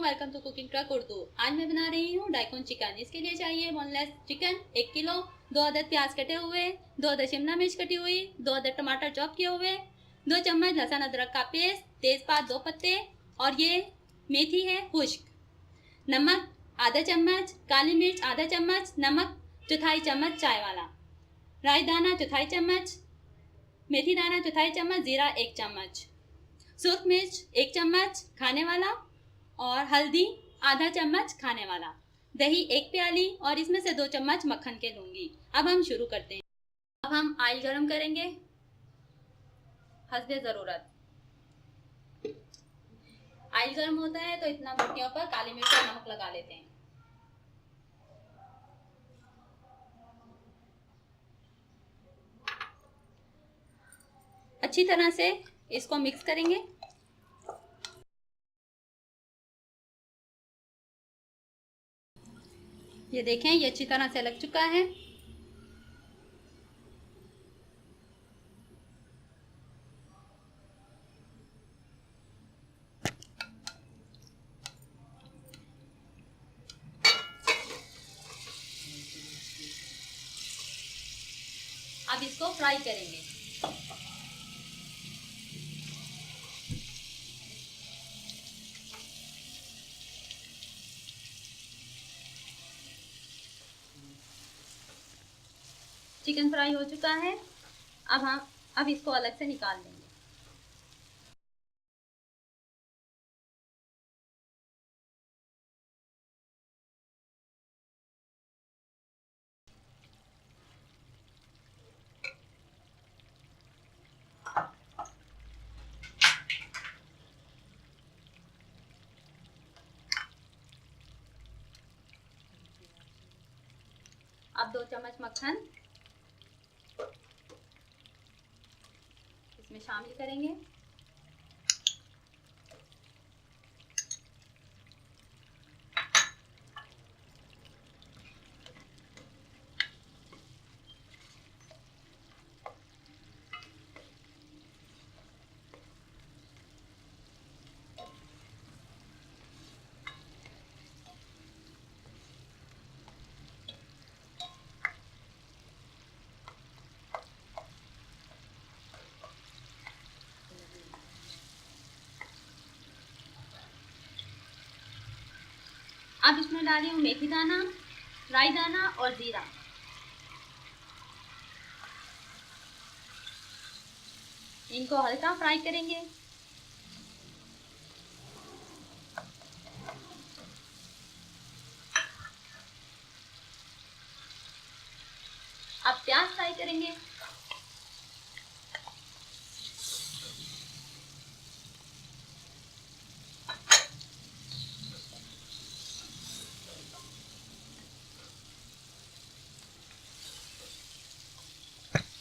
Welcome to cooking truck Urdu. आज मैं बना रही हूँ डाइकोन चिकन। इसके लिए चाहिए बोनलेस चिकन 1 किलो, 2 अदद प्याज कटे हुए, 2 अदद शिमला मिर्च कटी हुई, 2 अदद टमाटर चॉप किए हुए, 2 चम्मच लहसुन अदरक का पेस्ट, तेज़पात 2 पत्ते और ये मेथी है खुश्क, नमक आधा चम्मच, काली मिर्च आधा चम्मच, नमक चौथाई चम्मच चाय वाला, राई दाना चौथाई चम्मच, मेथी दाना चौथाई चम्मच, जीरा 1 चम्मच, सुर्ख मिर्च 1 चम्मच खाने वाला और हल्दी आधा चम्मच खाने वाला, दही 1 प्याली और इसमें से 2 चम्मच मक्खन के लूँगी। अब हम शुरू करते हैं। अब हम ऑयल गरम करेंगे हस्बे ज़रूरत। ऑयल गरम होता है तो इतना बोटियों पर काली मिर्च और नमक लगा लेते हैं। अच्छी तरह से इसको मिक्स करेंगे। ये देखें, ये अच्छी तरह से लग चुका है। अब इसको फ्राई करेंगे। चिकन फ्राई हो चुका है। अब इसको अलग से निकाल लेंगे। अब 2 चम्मच मक्खन इसमें शामिल करेंगे। अब इसमें डाली हूँ मेथी दाना, राई दाना और जीरा। इनको हल्का फ्राई करेंगे। अब प्याज फ्राई करेंगे।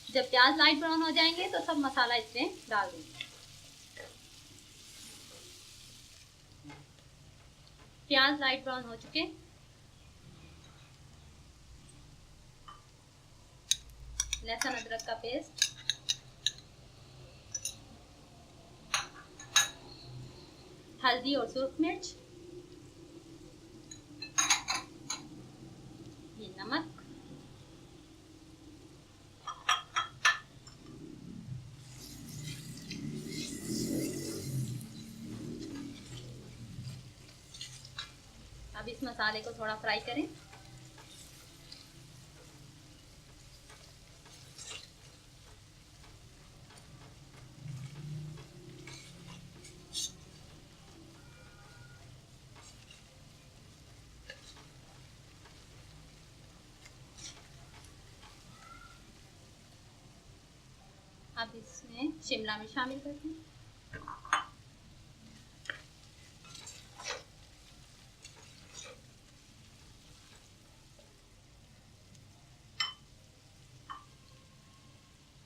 जब प्याज लाइट ब्राउन हो जाएंगे तो सब मसाला इसमें डाल देंगे। प्याज लाइट ब्राउन हो चुके। लहसुन अदरक का पेस्ट, हल्दी और सुर्ख मिर्च, ये नमक, अब इस मसाले को थोड़ा फ्राई करें। अब इसमें शिमला मिर्च शामिल करते हैं।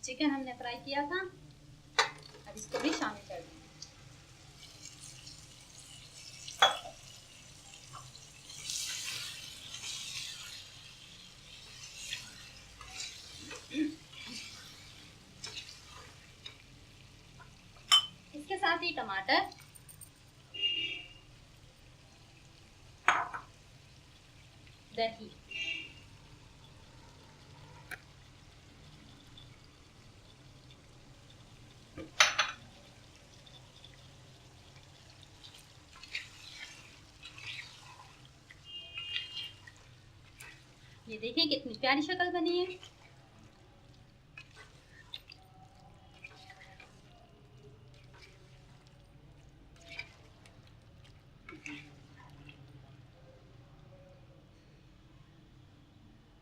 चिकन हमने फ्राई किया था, अब इसको भी शामिल कर देंगे। ही टमाटर, दही, ये देखिए कितनी प्यारी शक्ल बनी है।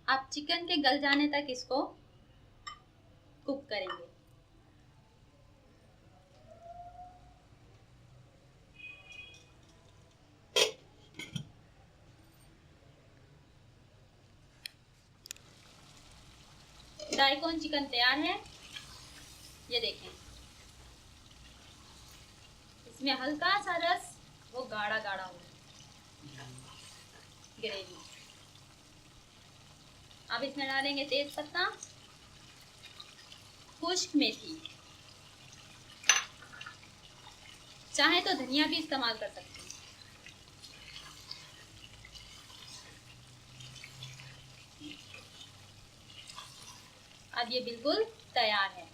आप चिकन के गल जाने तक इसको कुक करेंगे। डाइकोन चिकन तैयार है। ये देखें, इसमें हल्का सा रस, वो गाढ़ा गाढ़ा हो ग्रेवी। अब इसमें डालेंगे तेज पत्ता, खुश्क मेथी, चाहे तो धनिया भी इस्तेमाल कर सकते हैं। अब ये बिल्कुल तैयार है।